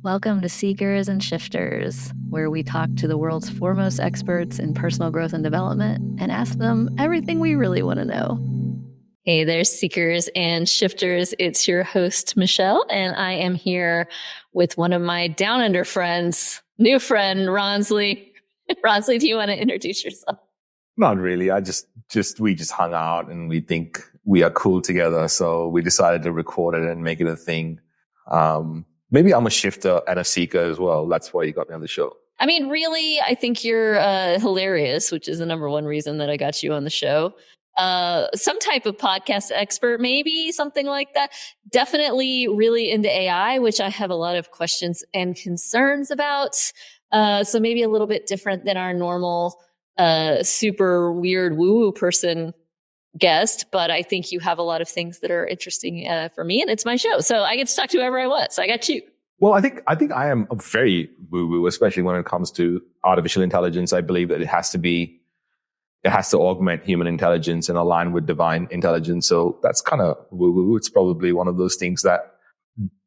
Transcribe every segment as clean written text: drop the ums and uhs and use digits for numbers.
Welcome to Seekers and Shifters, where we talk to the world's foremost experts in personal growth and development and ask them everything we really want to know. Hey there, Seekers and Shifters. It's your host, Michelle, and I am here with one of my Down Under friends, new friend, Ronsley. Ronsley, do you want to introduce yourself? Not really. We just hung out and we think we are cool together. So we decided to record it and make it a thing. Maybe I'm a shifter and a seeker as well. That's why you got me on the show. I mean, really, I think you're hilarious, which is the number one reason that I got you on the show. Some type of podcast expert, maybe something like that. Definitely really into AI, which I have a lot of questions and concerns about. So maybe a little bit different than our normal super weird woo-woo person guest, but I think you have a lot of things that are interesting for me, and it's my show, so I get to talk to whoever I want. So I got you. Well, I think I am a very woo-woo, especially when it comes to artificial intelligence. I believe that it has to augment human intelligence and align with divine intelligence. So that's kind of woo-woo. It's probably one of those things that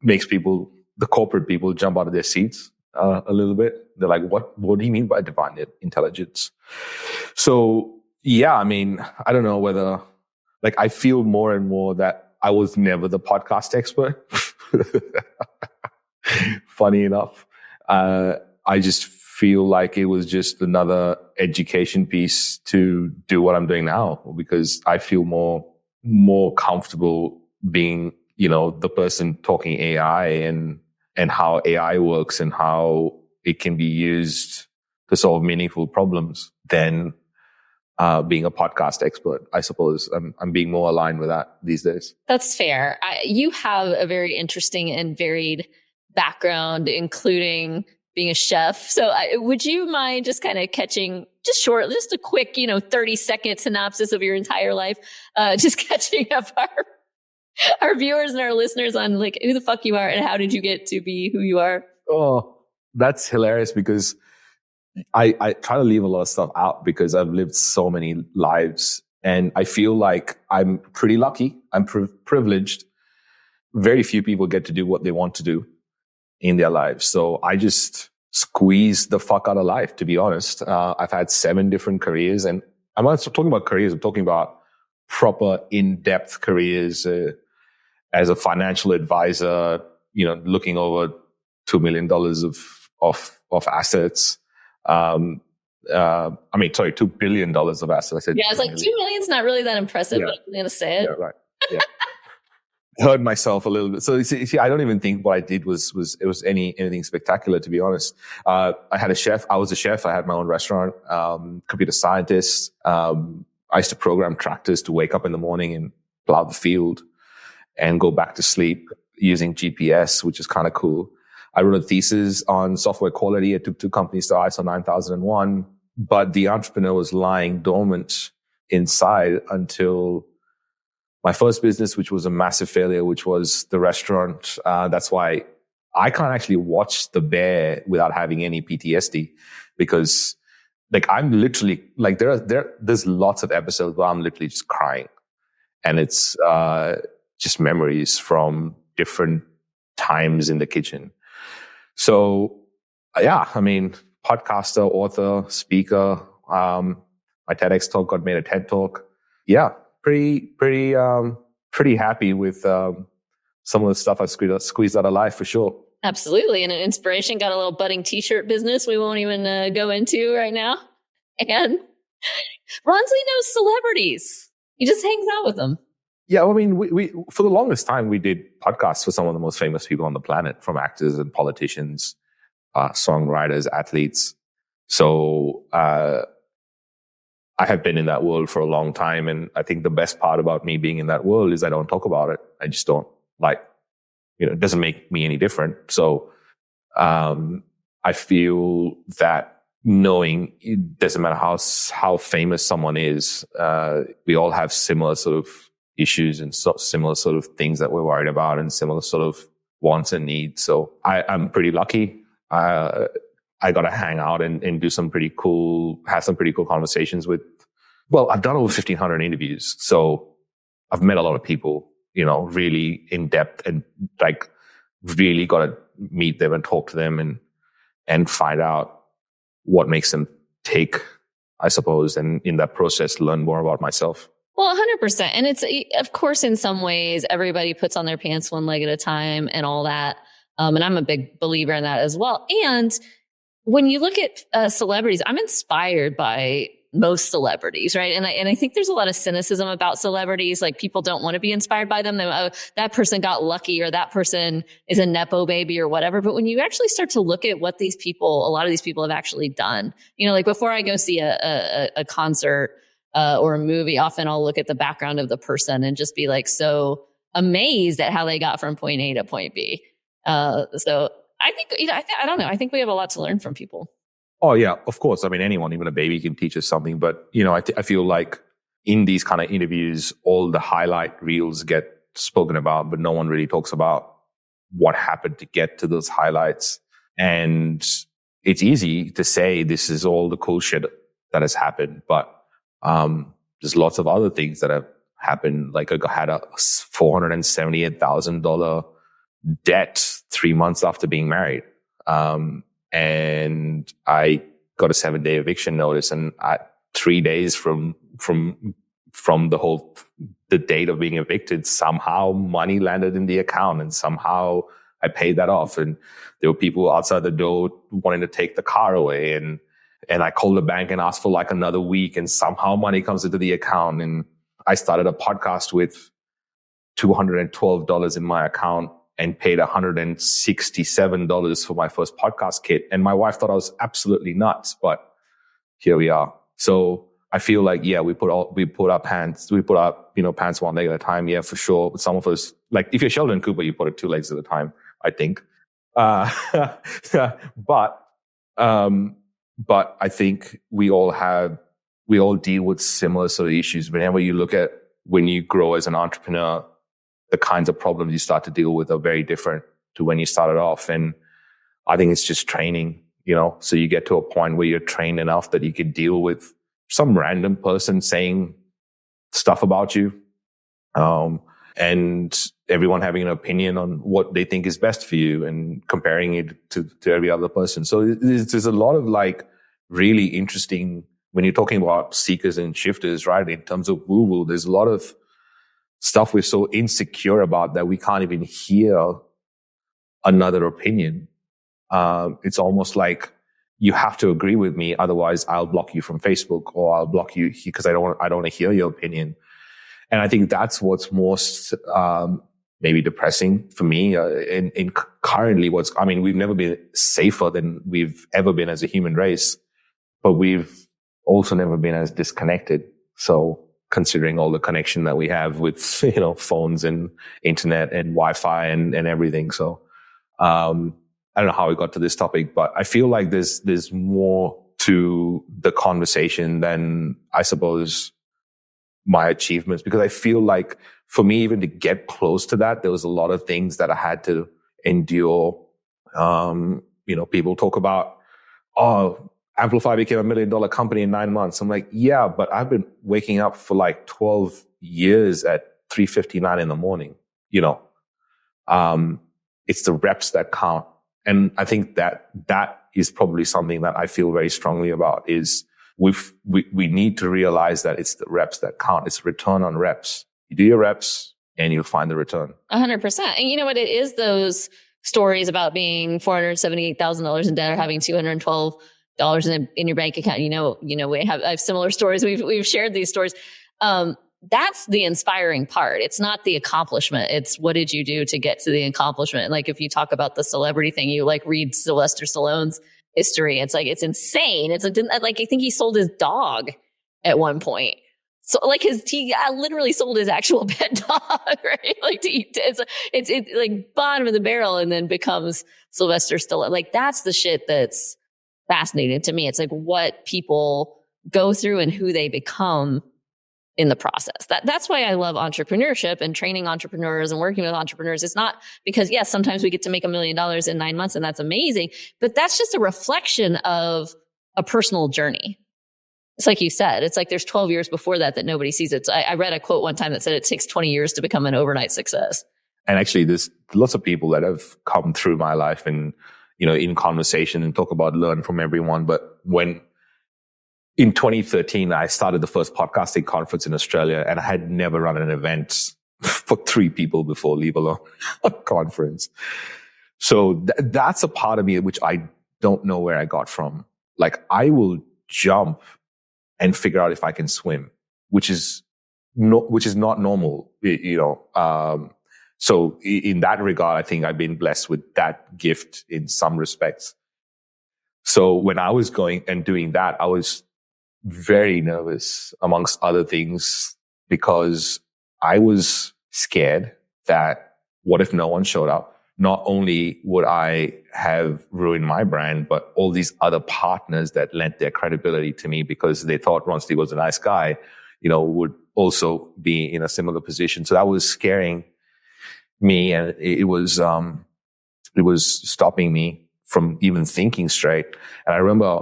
makes people, the corporate people, jump out of their seats a little bit. They're like, what do you mean by divine intelligence? So yeah, I mean, I don't know whether, like, I feel more and more that I was never the podcast expert. Funny enough. I just feel like it was just another education piece to do what I'm doing now, because I feel more comfortable being, the person talking AI and how AI works and how it can be used to solve meaningful problems than being a podcast expert, I suppose. I'm being more aligned with that these days. That's fair. You have a very interesting and varied background, including being a chef. So would you mind just kind of just a quick, 30-second synopsis of your entire life, just catching up our viewers and our listeners on like who the fuck you are and how did you get to be who you are? Oh, that's hilarious, because I try to leave a lot of stuff out because I've lived so many lives, and I feel like I'm pretty lucky. I'm privileged. Very few people get to do what they want to do in their lives. So I just squeeze the fuck out of life, to be honest. I've had 7 different careers, and I'm not talking about careers. I'm talking about proper in-depth careers as a financial advisor, looking over $2 million of assets. $2 billion of assets. I said, yeah, it's like 2 million's not really that impressive, but I'm going to say it. Yeah, right. Yeah. Heard myself a little bit. So you see, I don't even think what I did was anything spectacular, to be honest. I had a chef. I was a chef. I had my own restaurant, computer scientist. I used to program tractors to wake up in the morning and plow the field and go back to sleep using GPS, which is kind of cool. I wrote a thesis on software quality. I took 2 companies to ISO 9001, but the entrepreneur was lying dormant inside until my first business, which was a massive failure, which was the restaurant. That's why I can't actually watch The Bear without having any PTSD, because like I'm literally like there's lots of episodes where I'm literally just crying, and it's just memories from different times in the kitchen. So, yeah, I mean, podcaster, author, speaker. My TEDx talk got made a TED talk. Yeah, pretty happy with some of the stuff I've squeezed out of life, for sure. Absolutely. And an inspiration, got a little budding t-shirt business we won't even go into right now. And Ronsley knows celebrities. He just hangs out with them. Yeah, I mean, we for the longest time, we did podcasts for some of the most famous people on the planet, from actors and politicians, songwriters, athletes. So I have been in that world for a long time. And I think the best part about me being in that world is I don't talk about it. I just don't it doesn't make me any different. So I feel that knowing it doesn't matter how famous someone is, we all have similar sort of issues and similar sort of things that we're worried about and similar sort of wants and needs. So I'm pretty lucky. I got to hang out and have some pretty cool conversations with, I've done over 1,500 interviews. So I've met a lot of people, really in depth, and like really got a meet them and talk to them and find out what makes them tick, I suppose, and in that process, learn more about myself. Well, 100%. And it's, of course, in some ways, everybody puts on their pants one leg at a time and all that. And I'm a big believer in that as well. And when you look at celebrities, I'm inspired by most celebrities, right? And I think there's a lot of cynicism about celebrities. Like, people don't want to be inspired by them. That person got lucky, or that person is a Nepo baby or whatever. But when you actually start to look at what a lot of these people have actually done, like before I go see a concert or a movie, often I'll look at the background of the person and just be like so amazed at how they got from point A to point B. So I think, I don't know. I think we have a lot to learn from people. Oh, yeah, of course. I mean, anyone, even a baby, can teach us something. But, I feel like in these kind of interviews, all the highlight reels get spoken about, but no one really talks about what happened to get to those highlights. And it's easy to say this is all the cool shit that has happened, but there's lots of other things that have happened. Like, I had a $478,000 debt 3 months after being married. And I got a 7-day eviction notice, and 3 days from the date of being evicted, somehow money landed in the account, and somehow I paid that off. And there were people outside the door wanting to take the car away, and I called the bank and asked for like another week, and somehow money comes into the account. And I started a podcast with $212 in my account and paid $167 for my first podcast kit. And my wife thought I was absolutely nuts, but here we are. So I feel like, yeah, we put our pants one leg at a time. Yeah, for sure. But some of us, like if you're Sheldon Cooper, you put it 2 legs at a time, I think. But I think we all deal with similar sort of issues. Whenever you look at when you grow as an entrepreneur, the kinds of problems you start to deal with are very different to when you started off. And I think it's just training, so you get to a point where you're trained enough that you can deal with some random person saying stuff about you. And everyone having an opinion on what they think is best for you and comparing it to every other person. So there's a lot of like really interesting, when you're talking about seekers and shifters, right? In terms of woo-woo, there's a lot of stuff we're so insecure about that we can't even hear another opinion. It's almost like you have to agree with me, otherwise I'll block you from Facebook, or I'll block you because I don't want to hear your opinion. And I think that's what's most maybe depressing for me. In currently, we've never been safer than we've ever been as a human race, but we've also never been as disconnected. So, considering all the connection that we have with, phones and internet and Wi-Fi and everything. So, I don't know how we got to this topic, but I feel like there's more to the conversation than, I suppose, my achievements, because I feel like for me, even to get close to that, there was a lot of things that I had to endure. People talk about, Amplify became $1 million company in 9 months. I'm like, yeah, but I've been waking up for like 12 years at 3:59 in the morning. It's the reps that count. And I think that is probably something that I feel very strongly about, is we need to realize that it's the reps that count. It's return on reps. You do your reps and you'll find the return. 100%. And you know what? It is those stories about being $478,000 in debt or having $212 in your bank account. I have similar stories. We've shared these stories. That's the inspiring part. It's not the accomplishment. It's what did you do to get to the accomplishment? Like if you talk about the celebrity thing, you like read Sylvester Stallone's history. It's like, it's insane. It's like, I think he sold his dog at one point. So like he literally sold his actual pet dog, right? Like to eat. It's like bottom of the barrel and then becomes Sylvester Stallone. Like that's the shit that's fascinating to me. It's like what people go through and who they become in the process. That's why I love entrepreneurship and training entrepreneurs and working with entrepreneurs. It's not because, yes, sometimes we get to make $1 million in 9 months and that's amazing, but that's just a reflection of a personal journey. It's like you said, it's like there's 12 years before that nobody sees it. So I read a quote one time that said it takes 20 years to become an overnight success. and actually there's lots of people that have come through my life and, in conversation and talk about learn from everyone. But when in 2013, I started the first podcasting conference in Australia, and I had never run an event for 3 people before, leave alone a conference. So that's a part of me which I don't know where I got from. Like, I will jump and figure out if I can swim, which is not normal, so in that regard, I think I've been blessed with that gift in some respects. So when I was going and doing that, I was very nervous, amongst other things, because I was scared that what if no one showed up? Not only would I have ruined my brand, but all these other partners that lent their credibility to me because they thought Ronsley was a nice guy, would also be in a similar position. So that was scaring me, and it was stopping me from even thinking straight. And I remember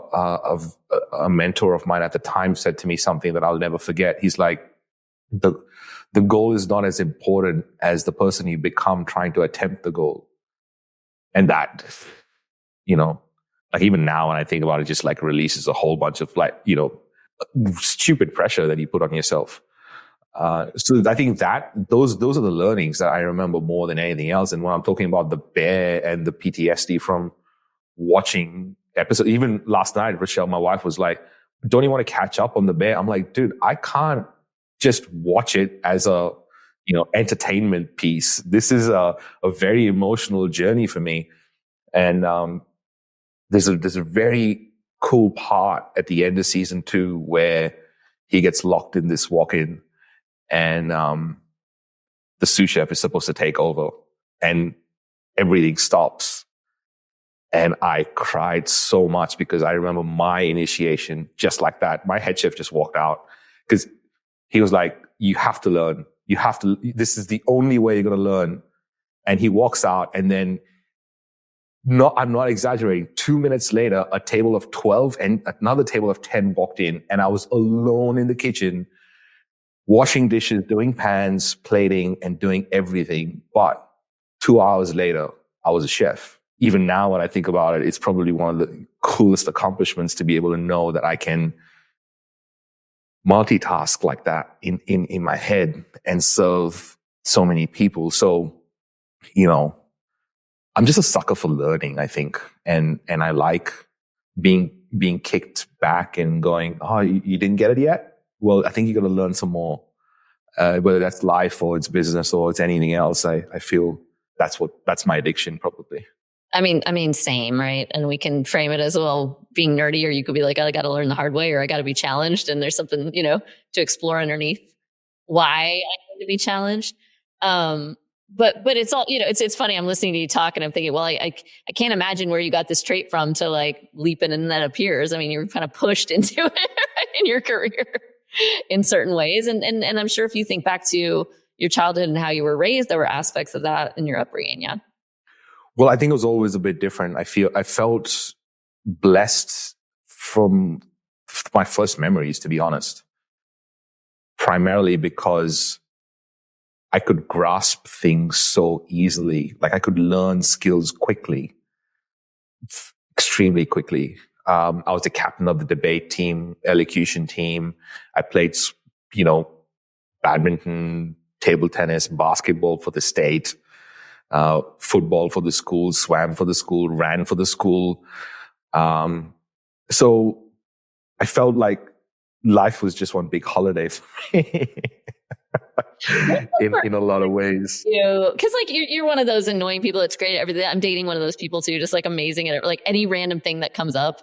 a mentor of mine at the time said to me something that I'll never forget. He's like, the goal is not as important as the person you become trying to attempt the goal. And that, like even now when I think about it, just like releases a whole bunch of stupid pressure that you put on yourself. So I think that those are the learnings that I remember more than anything else. And when I'm talking about the bear and the PTSD from watching episodes, even last night, Michelle, my wife, was like, don't you want to catch up on the bear? I'm like, dude, I can't just watch it as a, entertainment piece. This is a very emotional journey for me. And, there's a very cool part at the end of season 2 where he gets locked in this walk-in, and, the sous chef is supposed to take over, and everything stops. And I cried so much because I remember my initiation just like that. My head chef just walked out because he was like, you have to learn. This is the only way you're going to learn. And he walks out, and then I'm not exaggerating. 2 minutes later, a table of 12 and another table of 10 walked in, and I was alone in the kitchen, washing dishes, doing pans, plating, and doing everything. But 2 hours later, I was a chef. Even now, when I think about it, it's probably one of the coolest accomplishments to be able to know that I can multitask like that in my head and serve so many people. So, I'm just a sucker for learning, I think. And I like being kicked back and going, oh, you didn't get it yet? Well, I think you're going to learn some more. Whether that's life or it's business or it's anything else, I feel that's my addiction probably. I mean, same, right? And we can frame it as, well, being nerdy, or you could be like, I got to learn the hard way, or I got to be challenged. And there's something, to explore underneath why I need to be challenged. But it's all, it's funny. I'm listening to you talk and I'm thinking, well, I can't imagine where you got this trait from to like leap in and that appears. I mean, you were kind of pushed into it in your career in certain ways. And I'm sure if you think back to your childhood and how you were raised, there were aspects of that in your upbringing. Yeah. Well, I think it was always a bit different. I felt blessed from my first memories, to be honest, primarily because I could grasp things so easily. Like I could learn skills quickly, extremely quickly. I was the captain of the debate team, elocution team. I played, badminton, table tennis, basketball for the state. Football for the school, swam for the school, ran for the school. So I felt like life was just one big holiday for me in a lot of ways. Because like you're one of those annoying people. It's great at everything. I'm dating one of those people too, just like amazing at it. Like any random thing that comes up.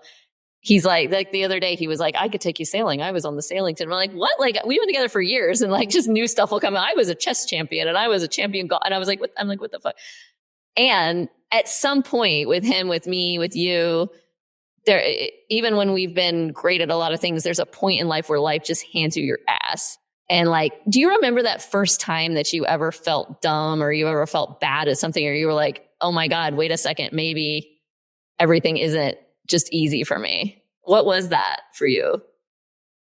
He's like the other day, he was like, I could take you sailing. I was on the sailing team. I'm like, what? Like, we've been together for years and like just new stuff will come out. I was a chess champion and I was a champion golf. And I was like, what the fuck? And at some point with him, with me, with you, there, even when we've been great at a lot of things, there's a point in life where life just hands you your ass. And like, do you remember that first time that you ever felt dumb or you ever felt bad at something, or you were like, oh my God, wait a second, maybe everything isn't just easy for me? What was that for you?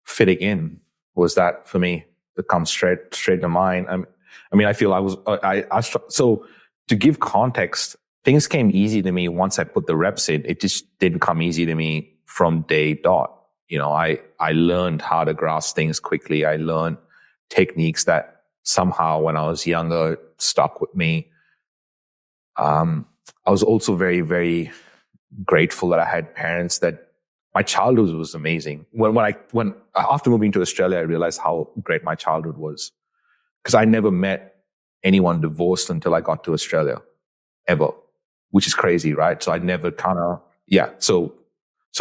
Fitting in was that for me. That comes straight to mind. I mean, I feel so to give context, things came easy to me once I put the reps in. It just didn't come easy to me from day dot. You know, I learned how to grasp things quickly. I learned techniques that somehow when I was younger stuck with me. I was also very, very grateful that I had parents that my childhood was amazing. When after moving to Australia, I realized how great my childhood was, because I never met anyone divorced until I got to Australia, ever, which is crazy, right? So I never So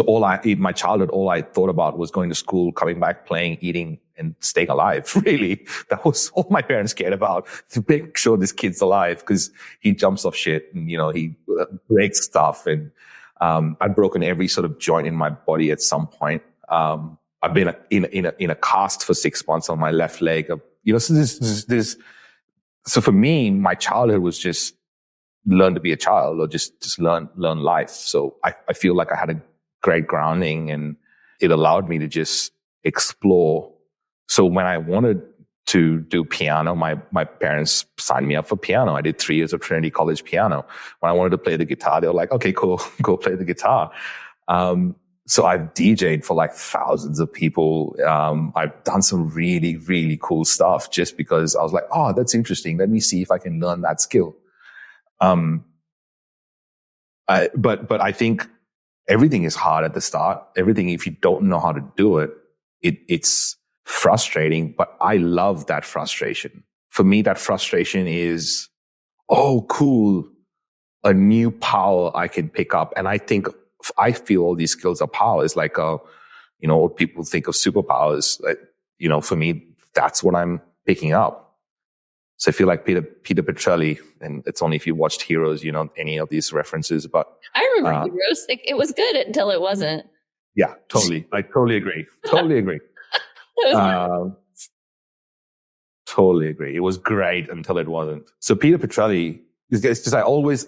my childhood, all I thought about was going to school, coming back, playing, eating, and staying alive. Really, that was all my parents cared about, to make sure this kid's alive, because he jumps off shit and, you know, he breaks stuff. And I've broken every sort of joint in my body at some point. I've been in a cast for 6 months on my left leg. You know, so for me, my childhood was just learn to be a child, or just learn life. So I feel like I had a great grounding, and it allowed me to just explore. So when I wanted to do piano, my parents signed me up for piano. I did 3 years of Trinity College piano. When I wanted to play the guitar, they were like, okay, cool, go play the guitar. So I've DJed for like thousands of people. I've done some really, really cool stuff just because I was like, oh, that's interesting. Let me see if I can learn that skill. But I think everything is hard at the start. Everything, if you don't know how to do it, it's frustrating, but I love that frustration. For me, that frustration is, oh, cool, a new power I can pick up. And I feel all these skills are powers, like, you know, people think of superpowers. You know, for me, that's what I'm picking up. So I feel like Peter Petrelli, and it's only if you watched Heroes, you know, any of these references, but I remember Heroes. It was good until it wasn't. Yeah, totally. I totally agree. Totally agree. Totally agree. It was great until it wasn't. So Peter Petrelli, it's just I always,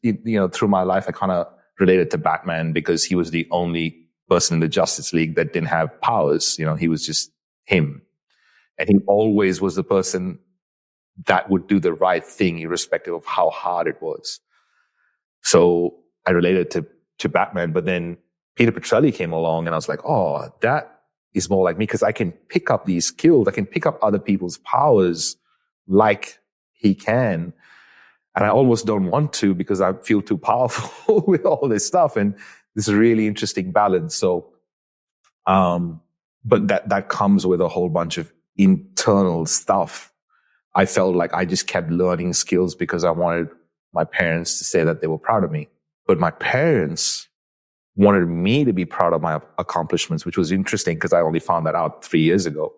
you know, through my life, I kind of related to Batman because he was the only person in the Justice League that didn't have powers. You know, he was just him. And he always was the person that would do the right thing, irrespective of how hard it was. So I related to Batman, but then Peter Petrelli came along and I was like, oh, that is more like me, because I can pick up these skills. I can pick up other people's powers like he can. And I almost don't want to because I feel too powerful with all this stuff. And this is a really interesting balance. So, but that comes with a whole bunch of internal stuff. I felt like I just kept learning skills because I wanted my parents to say that they were proud of me. But my parents wanted me to be proud of my accomplishments, which was interesting because I only found that out 3 years ago.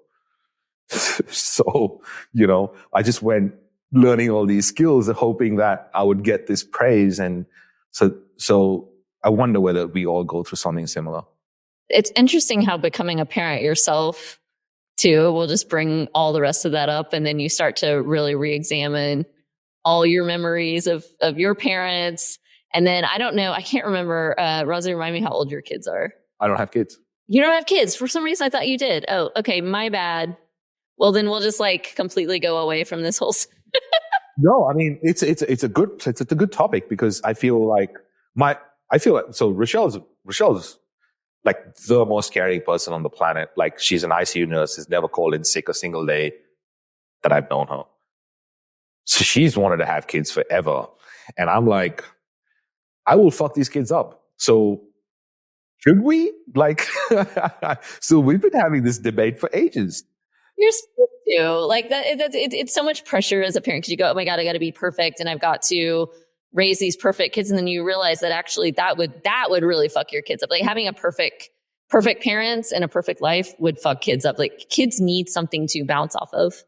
So, you know, I just went learning all these skills and hoping that I would get this praise. And so I wonder whether we all go through something similar. It's interesting how becoming a parent yourself too will just bring all the rest of that up. And then you start to really re-examine all your memories of your parents. And then I don't know, I can't remember, Ronsley, remind me how old your kids are. I don't have kids. You don't have kids. For some reason, I thought you did. Oh, okay. My bad. Well, then we'll just like completely go away from this whole. No, I mean, it's a good topic because I feel like so Rochelle's like the most caring person on the planet. Like she's an ICU nurse, has never called in sick a single day that I've known her. So she's wanted to have kids forever. And I'm like, I will fuck these kids up. So should we? Like, so we've been having this debate for ages. You're supposed to. Like that. It's so much pressure as a parent because you go, oh my God, I got to be perfect. And I've got to raise these perfect kids. And then you realize that actually that would really fuck your kids up. Like having a perfect parents and a perfect life would fuck kids up. Like kids need something to bounce off of.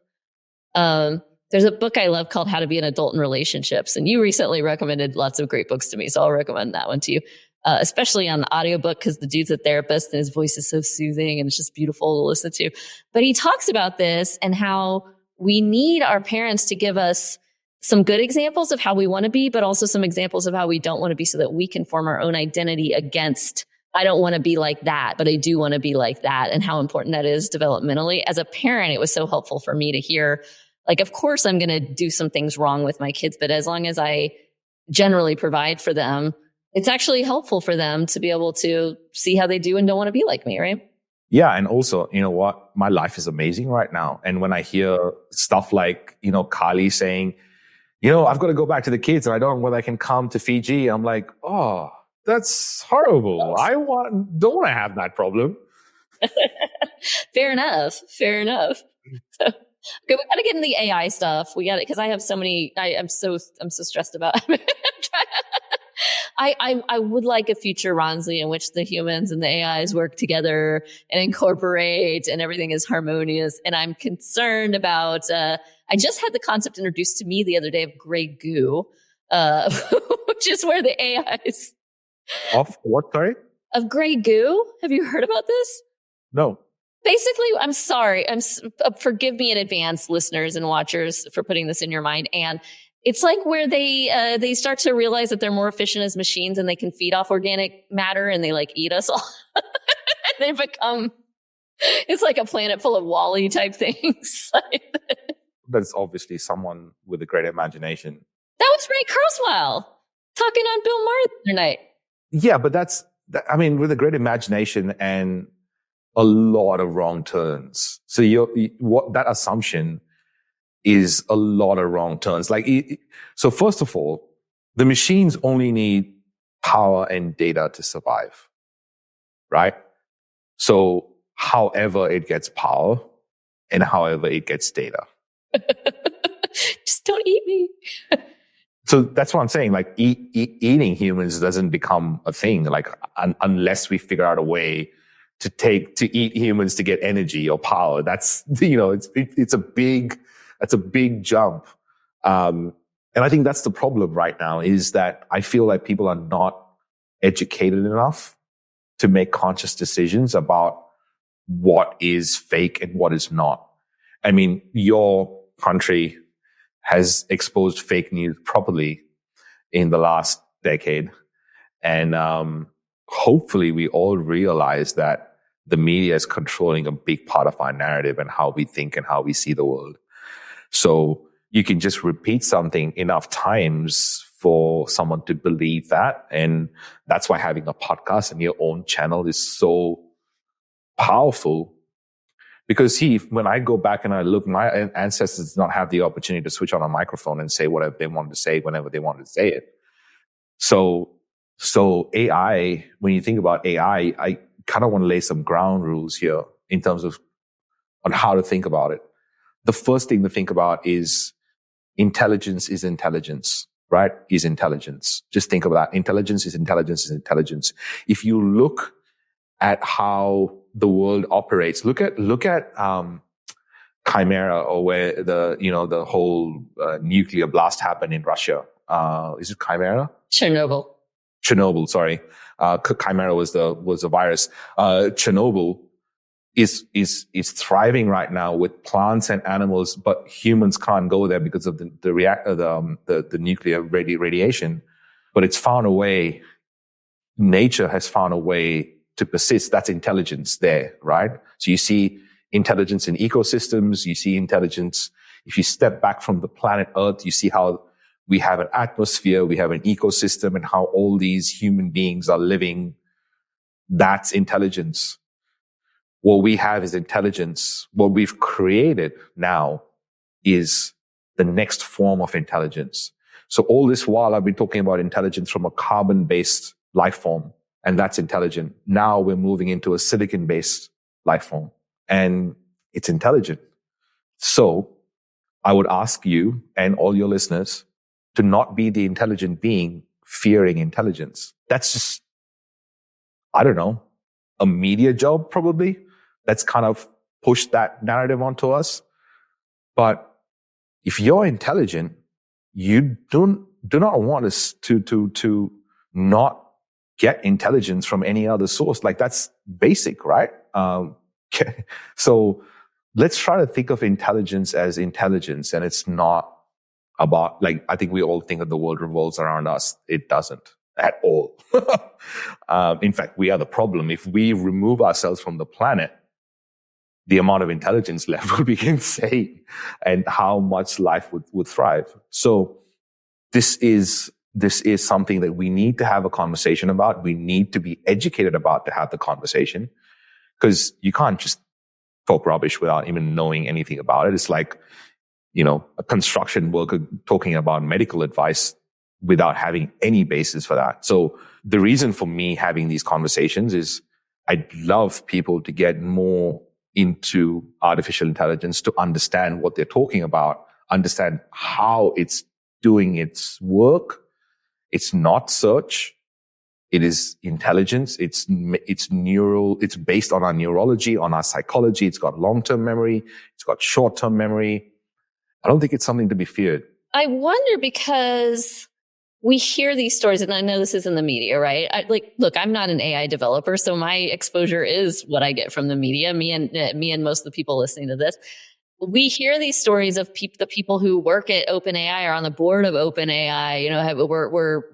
There's a book I love called How to Be an Adult in Relationships. And you recently recommended lots of great books to me. So I'll recommend that one to you, especially on the audiobook because the dude's a therapist and his voice is so soothing and it's just beautiful to listen to. But he talks about this and how we need our parents to give us some good examples of how we want to be, but also some examples of how we don't want to be so that we can form our own identity against, I don't want to be like that, but I do want to be like that, and how important that is developmentally. As a parent, it was so helpful for me to hear Like, of course, I'm going to do some things wrong with my kids, but as long as I generally provide for them, it's actually helpful for them to be able to see how they do and don't want to be like me, right? Yeah. And also, you know what? My life is amazing right now. And when I hear stuff like, you know, Kali saying, you know, I've got to go back to the kids and I don't know whether I can come to Fiji. I'm like, oh, that's horrible. Don't want to have that problem. Fair enough. So, okay, we got to get in the AI stuff. We got it because I have so many. I'm so stressed about. I would like a future, Ronsley, in which the humans and the AIs work together and incorporate, and everything is harmonious. And I'm concerned about. I just had the concept introduced to me the other day of gray goo, which is where the AIs of what? Sorry, of gray goo. Have you heard about this? No. Basically, I'm sorry. Forgive me in advance, listeners and watchers, for putting this in your mind. And it's like where they start to realize that they're more efficient as machines and they can feed off organic matter and they like eat us all. They become, it's like a planet full of Wall-E type things. That's obviously someone with a great imagination. That was Ray Kurzweil talking on Bill Maher the other night. Yeah, but with a great imagination and a lot of wrong turns. So what that assumption is a lot of wrong turns. So first of all, the machines only need power and data to survive, right? So however it gets power and however it gets data. Just don't eat me. So that's what I'm saying. Like eating humans doesn't become a thing, like unless we figure out a way to eat humans to get energy or power. That's, it's a big jump. And I think that's the problem right now, is that I feel like people are not educated enough to make conscious decisions about what is fake and what is not. I mean, your country has exposed fake news properly in the last decade. And hopefully we all realize that the media is controlling a big part of our narrative and how we think and how we see the world. So you can just repeat something enough times for someone to believe that. And that's why having a podcast and your own channel is so powerful. Because when I go back and I look, my ancestors did not have the opportunity to switch on a microphone and say whatever they wanted to say whenever they wanted to say it. So AI, when you think about AI, I kind of want to lay some ground rules here in terms of on how to think about it. The first thing to think about is intelligence is intelligence, right? Is intelligence. Just think about that. Intelligence is intelligence is intelligence. If you look at how the world operates, look at Chimera, or where the whole nuclear blast happened in Russia. Is it Chimera? Chernobyl, sorry. Chimera was the virus. Chernobyl is thriving right now with plants and animals, but humans can't go there because of the nuclear radiation. But it's found a way. Nature has found a way to persist. That's intelligence there, right? So you see intelligence in ecosystems. You see intelligence. If you step back from the planet Earth, you see how we have an atmosphere, we have an ecosystem, and how all these human beings are living. That's intelligence. What we have is intelligence. What we've created now is the next form of intelligence. So all this while I've been talking about intelligence from a carbon-based life form, and that's intelligent. Now we're moving into a silicon-based life form, and it's intelligent. So I would ask you and all your listeners to not be the intelligent being fearing intelligence. That's just, I don't know, a media job probably that's kind of pushed that narrative onto us. But if you're intelligent, you do not want us to not get intelligence from any other source. Like, that's basic, right? So let's try to think of intelligence as intelligence, and it's not about, like, I think we all think that the world revolves around us. It doesn't at all. In fact, we are the problem. If we remove ourselves from the planet, the amount of intelligence left would be insane, and how much life would thrive. So this is something that we need to have a conversation about. We need to be educated about to have the conversation, because you can't just talk rubbish without even knowing anything about it. It's like, a construction worker talking about medical advice without having any basis for that. So the reason for me having these conversations is I'd love people to get more into artificial intelligence, to understand what they're talking about, understand how it's doing its work. It's not search. It is intelligence. It's neural. It's based on our neurology, on our psychology. It's got long-term memory. It's got short-term memory. I don't think it's something to be feared. I wonder, because we hear these stories, and I know this is in the media, right? Look, I'm not an AI developer, so my exposure is what I get from the media. Me and most of the people listening to this. We hear these stories of the people who work at OpenAI or on the board of OpenAI,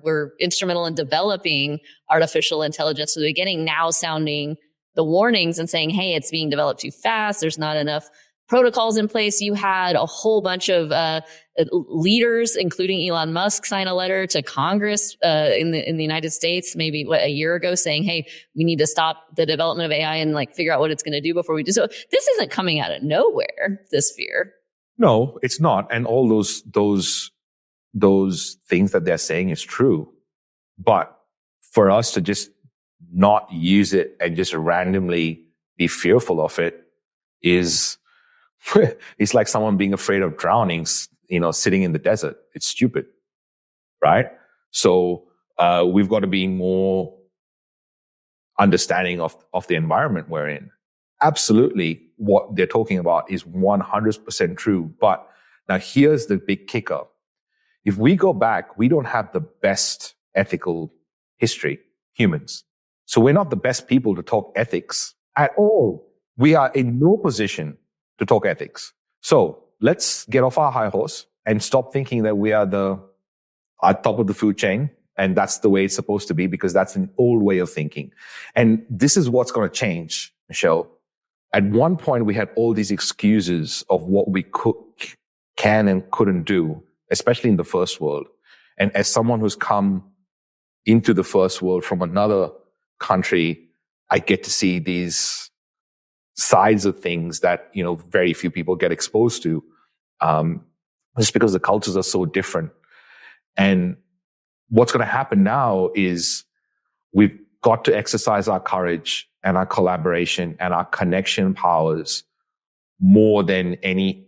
we're instrumental in developing artificial intelligence. So they're getting now sounding the warnings and saying, hey, it's being developed too fast. There's not enough protocols in place. You had a whole bunch of leaders, including Elon Musk, sign a letter to Congress in the United States, maybe a year ago, saying, "Hey, we need to stop the development of AI and figure out what it's going to do before we do." So this isn't coming out of nowhere, this fear. No, it's not. And all those things that they're saying is true. But for us to just not use it and just randomly be fearful of it is, it's like someone being afraid of drowning, sitting in the desert. It's stupid, right? So we've got to be more understanding of the environment we're in. Absolutely, what they're talking about is 100% true. But now here's the big kicker. If we go back, we don't have the best ethical history, humans. So we're not the best people to talk ethics at all. We are in no position to talk ethics. So let's get off our high horse and stop thinking that we are at top of the food chain. And that's the way it's supposed to be, because that's an old way of thinking. And this is what's going to change, Michelle. At one point, we had all these excuses of what we can and couldn't do, especially in the first world. And as someone who's come into the first world from another country, I get to see these sides of things that, very few people get exposed to, just because the cultures are so different. And what's going to happen now is we've got to exercise our courage and our collaboration and our connection powers more than any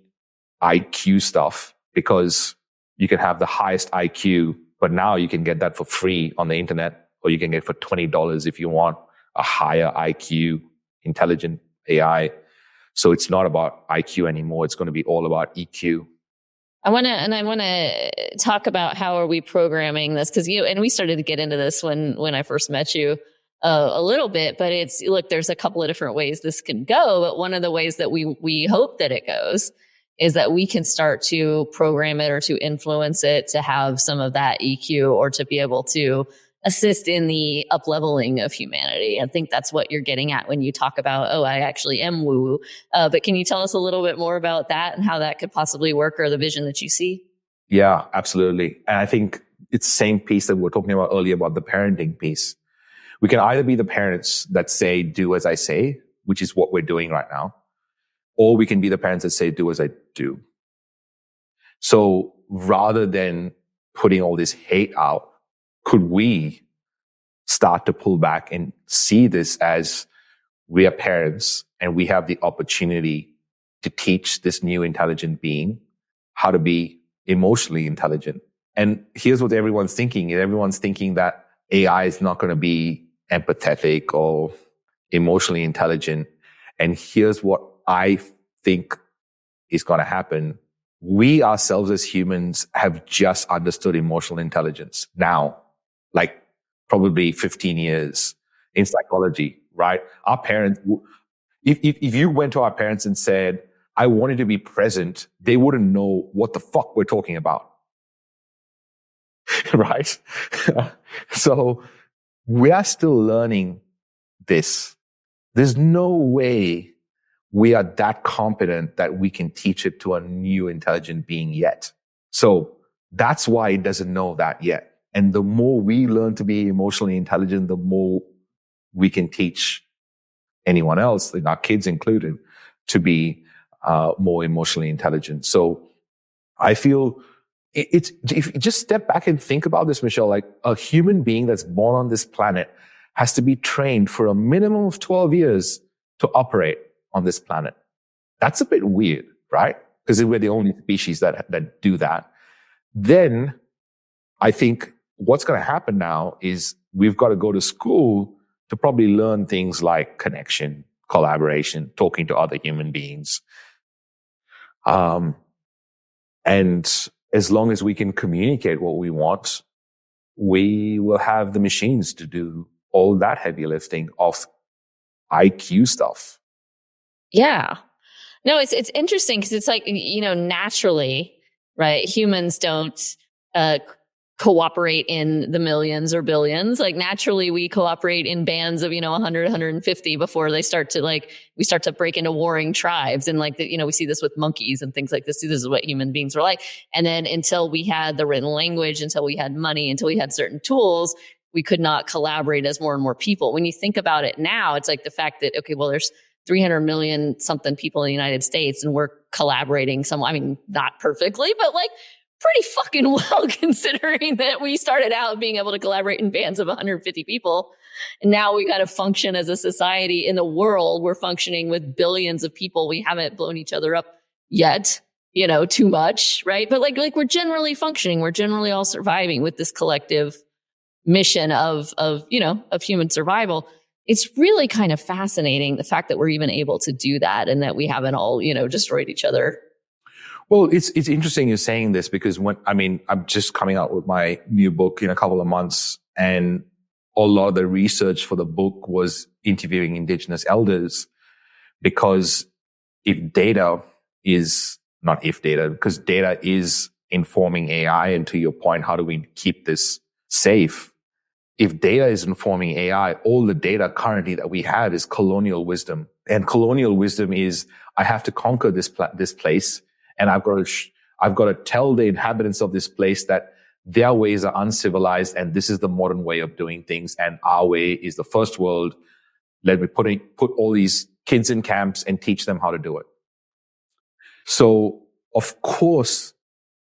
IQ stuff, because you can have the highest IQ, but now you can get that for free on the internet, or you can get it for $20 if you want a higher IQ, intelligent AI. So it's not about IQ anymore. It's going to be all about EQ. I want to talk about how are we programming this, because we started to get into this when I first met you a little bit, but there's a couple of different ways this can go. But one of the ways that we hope that it goes is that we can start to program it or to influence it to have some of that EQ, or to be able to assist in the up-leveling of humanity. I think that's what you're getting at when you talk about, I actually am woo-woo. But can you tell us a little bit more about that and how that could possibly work, or the vision that you see? Yeah, absolutely. And I think it's the same piece that we were talking about earlier about the parenting piece. We can either be the parents that say, do as I say, which is what we're doing right now, or we can be the parents that say, do as I do. So rather than putting all this hate out, could we start to pull back and see this as we are parents and we have the opportunity to teach this new intelligent being how to be emotionally intelligent? And here's what everyone's thinking. Everyone's thinking that AI is not going to be empathetic or emotionally intelligent. And here's what I think is going to happen. We ourselves as humans have just understood emotional intelligence now, like probably 15 years in psychology, right? Our parents, if you went to our parents and said, I wanted to be present, they wouldn't know what the fuck we're talking about. Right? So we are still learning this. There's no way we are that competent that we can teach it to a new intelligent being yet. So that's why it doesn't know that yet. And the more we learn to be emotionally intelligent, the more we can teach anyone else, our kids included, to be more emotionally intelligent. So I feel it's, if you just step back and think about this, Michelle, like a human being that's born on this planet has to be trained for a minimum of 12 years to operate on this planet. That's a bit weird, right? Because we're the only species that do that. Then I think what's going to happen now is we've got to go to school to probably learn things like connection, collaboration, talking to other human beings. And as long as we can communicate what we want, we will have the machines to do all that heavy lifting of IQ stuff. Yeah. No, it's interesting because it's like, naturally, right? Humans don't cooperate in the millions or billions. Like naturally we cooperate in bands of, 100, 150 before they start to we start to break into warring tribes. And we see this with monkeys and things like this. This is what human beings were like. And then until we had the written language, until we had money, until we had certain tools, we could not collaborate as more and more people. When you think about it now, it's like the fact that, okay, well, there's 300 million something people in the United States and we're collaborating not perfectly, but pretty fucking well considering that we started out being able to collaborate in bands of 150 people. And now we got to function as a society in the world. We're functioning with billions of people. We haven't blown each other up yet, too much, right? But we're generally functioning. We're generally all surviving with this collective mission of human survival. It's really kind of fascinating, the fact that we're even able to do that and that we haven't all, destroyed each other. Well, it's interesting you're saying this because I'm just coming out with my new book in a couple of months, and a lot of the research for the book was interviewing Indigenous elders, because data is informing AI. And to your point, how do we keep this safe? If data is informing AI, all the data currently that we have is colonial wisdom. And colonial wisdom is, I have to conquer this place. And I've got to tell the inhabitants of this place that their ways are uncivilized and this is the modern way of doing things. And our way is the first world. Let me put all these kids in camps and teach them how to do it. So of course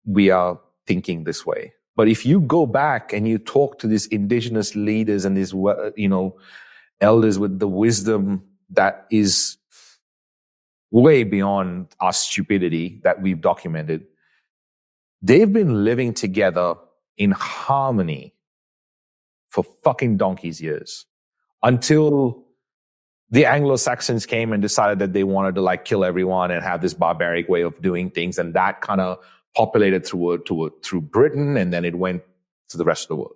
we are thinking this way. But if you go back and you talk to these indigenous leaders and these, elders with the wisdom that is way beyond our stupidity that we've documented, they've been living together in harmony for fucking donkey's years until the Anglo-Saxons came and decided that they wanted to kill everyone and have this barbaric way of doing things. And that kind of populated through Britain, and then it went to the rest of the world.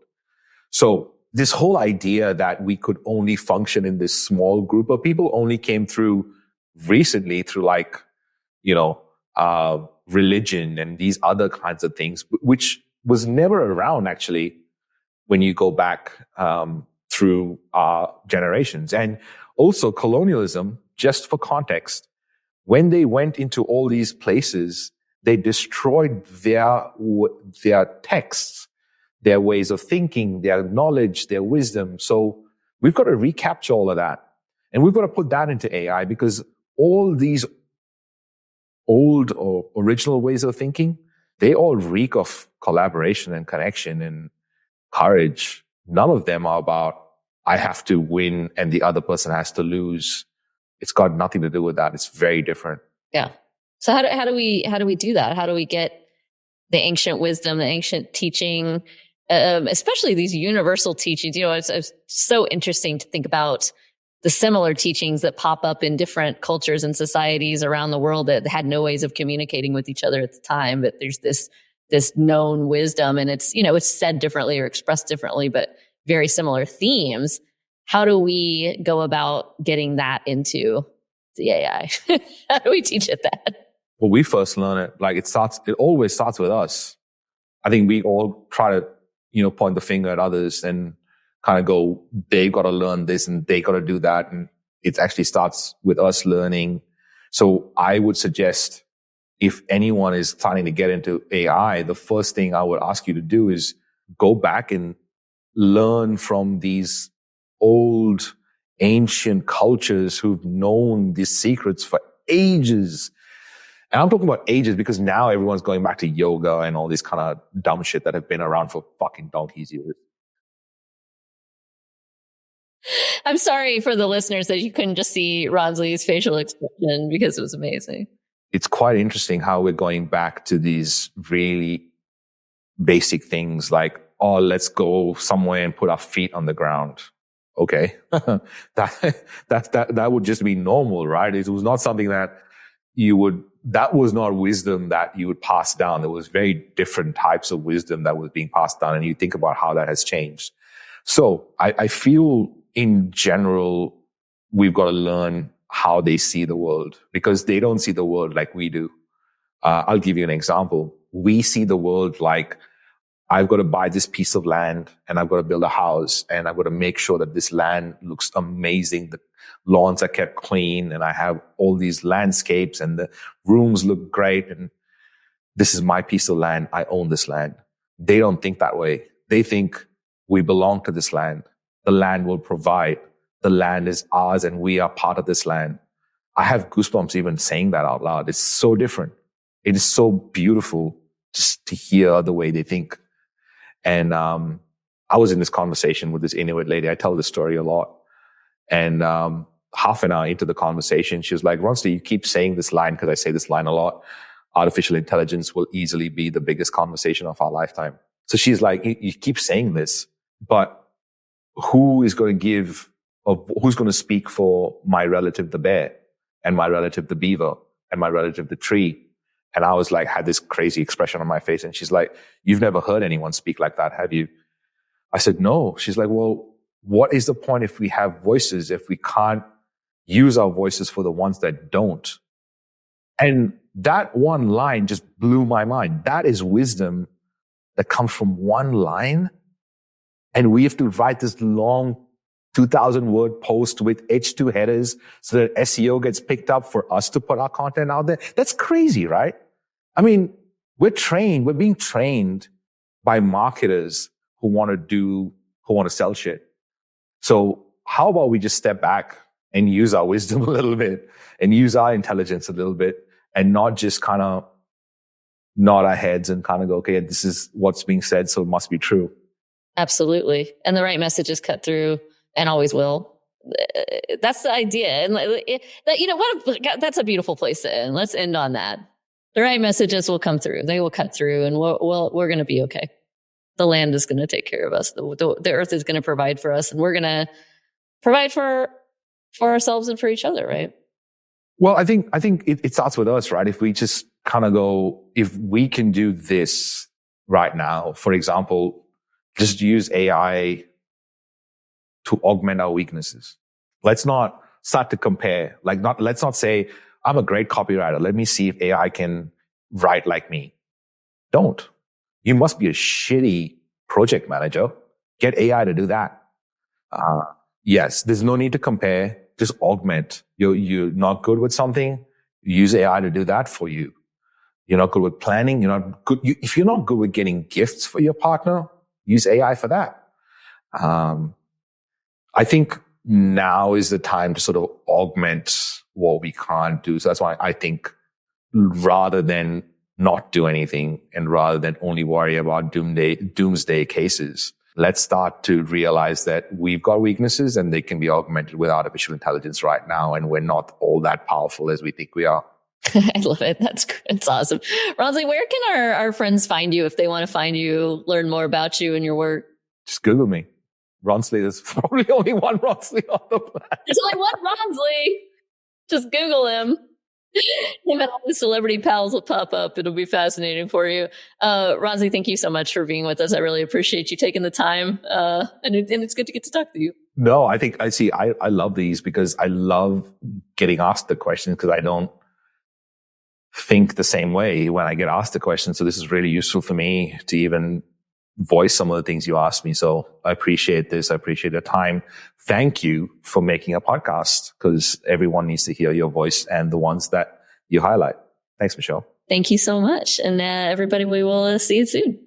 So this whole idea that we could only function in this small group of people only came through recently through religion and these other kinds of things, which was never around actually when you go back through generations. And also colonialism, just for context, when they went into all these places, they destroyed their texts, their ways of thinking, their knowledge, their wisdom. So we've got to recapture all of that. And we've got to put that into AI, because all these old or original ways of thinking, they all reek of collaboration and connection and courage. None of them are about, I have to win and the other person has to lose. It's got nothing to do with that. It's very different. Yeah. So how do we do that? How do we get the ancient wisdom, the ancient teaching, especially these universal teachings? It's so interesting to think about the similar teachings that pop up in different cultures and societies around the world that had no ways of communicating with each other at the time. But there's this known wisdom, and it's said differently or expressed differently, but very similar themes. How do we go about getting that into the AI? How do we teach it that? Well, we first learn it. It always starts with us. I think we all try to, point the finger at others and kind of go, they got to learn this and they got to do that. And it actually starts with us learning So I would suggest, if anyone is starting to get into AI, the first thing I would ask you to do is go back and learn from these old, ancient cultures who've known these secrets for ages. And I'm talking about ages because now everyone's going back to yoga and all this kind of dumb shit that have been around for fucking donkey's years. I'm sorry for the listeners that you couldn't just see Ronsley's facial expression because it was amazing. It's quite interesting how we're going back to these really basic things like, oh, let's go somewhere and put our feet on the ground. Okay. that would just be normal, right? It was not something that that was not wisdom that you would pass down. There was very different types of wisdom that was being passed down. And you think about how that has changed. So I feel in general, we've got to learn how they see the world because they don't see the world like we do. I'll give you an example. We see the world like, I've got to buy this piece of land and I've got to build a house and I've got to make sure that this land looks amazing. The lawns are kept clean and I have all these landscapes and the rooms look great. And this is my piece of land. I own this land. They don't think that way. They think we belong to this land. The land will provide. The land is ours and we are part of this land. I have goosebumps even saying that out loud. It's so different. It is so beautiful just to hear the way they think. And I was in this conversation with this Inuit lady. I tell this story a lot. And half an hour into the conversation, she was like, Ronsley, you keep saying this line because I say this line a lot. Artificial intelligence will easily be the biggest conversation of our lifetime. So she's like, you keep saying this, but who's going to speak for my relative, the bear, and my relative, the beaver, and my relative, the tree? And I was like, had this crazy expression on my face. And she's like, you've never heard anyone speak like that, have you? I said, no. She's like, well, what is the point if we have voices, if we can't use our voices for the ones that don't? And that one line just blew my mind. That is wisdom that comes from one line. And we have to write this long 2,000-word post with H2 headers so that SEO gets picked up for us to put our content out there. That's crazy, right? I mean, we're being trained by marketers who want to sell shit. So how about we just step back and use our wisdom a little bit and use our intelligence a little bit and not just kind of nod our heads and kind of go, okay, this is what's being said, so it must be true. Absolutely. And the right message is cut through and always will. That's the idea. And that's a beautiful place to end. Let's end on that. The right messages will come through. They will cut through and we're going to be okay. The land is going to take care of us. The earth is going to provide for us and we're going to provide for ourselves and for each other, right? Well, I think it starts with us, right? If we just kind of go, if we can do this right now, for example, just use AI to augment our weaknesses. Let's not start to compare. Let's not say, I'm a great copywriter. Let me see if AI can write like me. Don't. You must be a shitty project manager. Get AI to do that. Yes, there's no need to compare. Just augment. You're not good with something. Use AI to do that for you. You're not good with planning. You're not good. If you're not good with getting gifts for your partner, use AI for that. I think now is the time to sort of augment what we can't do. So that's why I think rather than not do anything and rather than only worry about doomsday cases, let's start to realize that we've got weaknesses and they can be augmented with artificial intelligence right now. And we're not all that powerful as we think we are. I love it. It's awesome. Ronsley, where can our friends find you if they want to find you, learn more about you and your work? Just Google me. Ronsley, there's probably only one Ronsley on the planet. There's only one Ronsley. Just Google him. Him and all the celebrity pals will pop up. It'll be fascinating for you. Ronsley, thank you so much for being with us. I really appreciate you taking the time. And it's good to get to talk to you. No, I love these because I love getting asked the questions because I don't think the same way when I get asked the question. So this is really useful for me to even voice some of the things you asked me. So I appreciate this. I appreciate your time. Thank you for making a podcast, because everyone needs to hear your voice and the ones that you highlight. Thanks, Michelle. Thank you so much. And everybody, we will see you soon.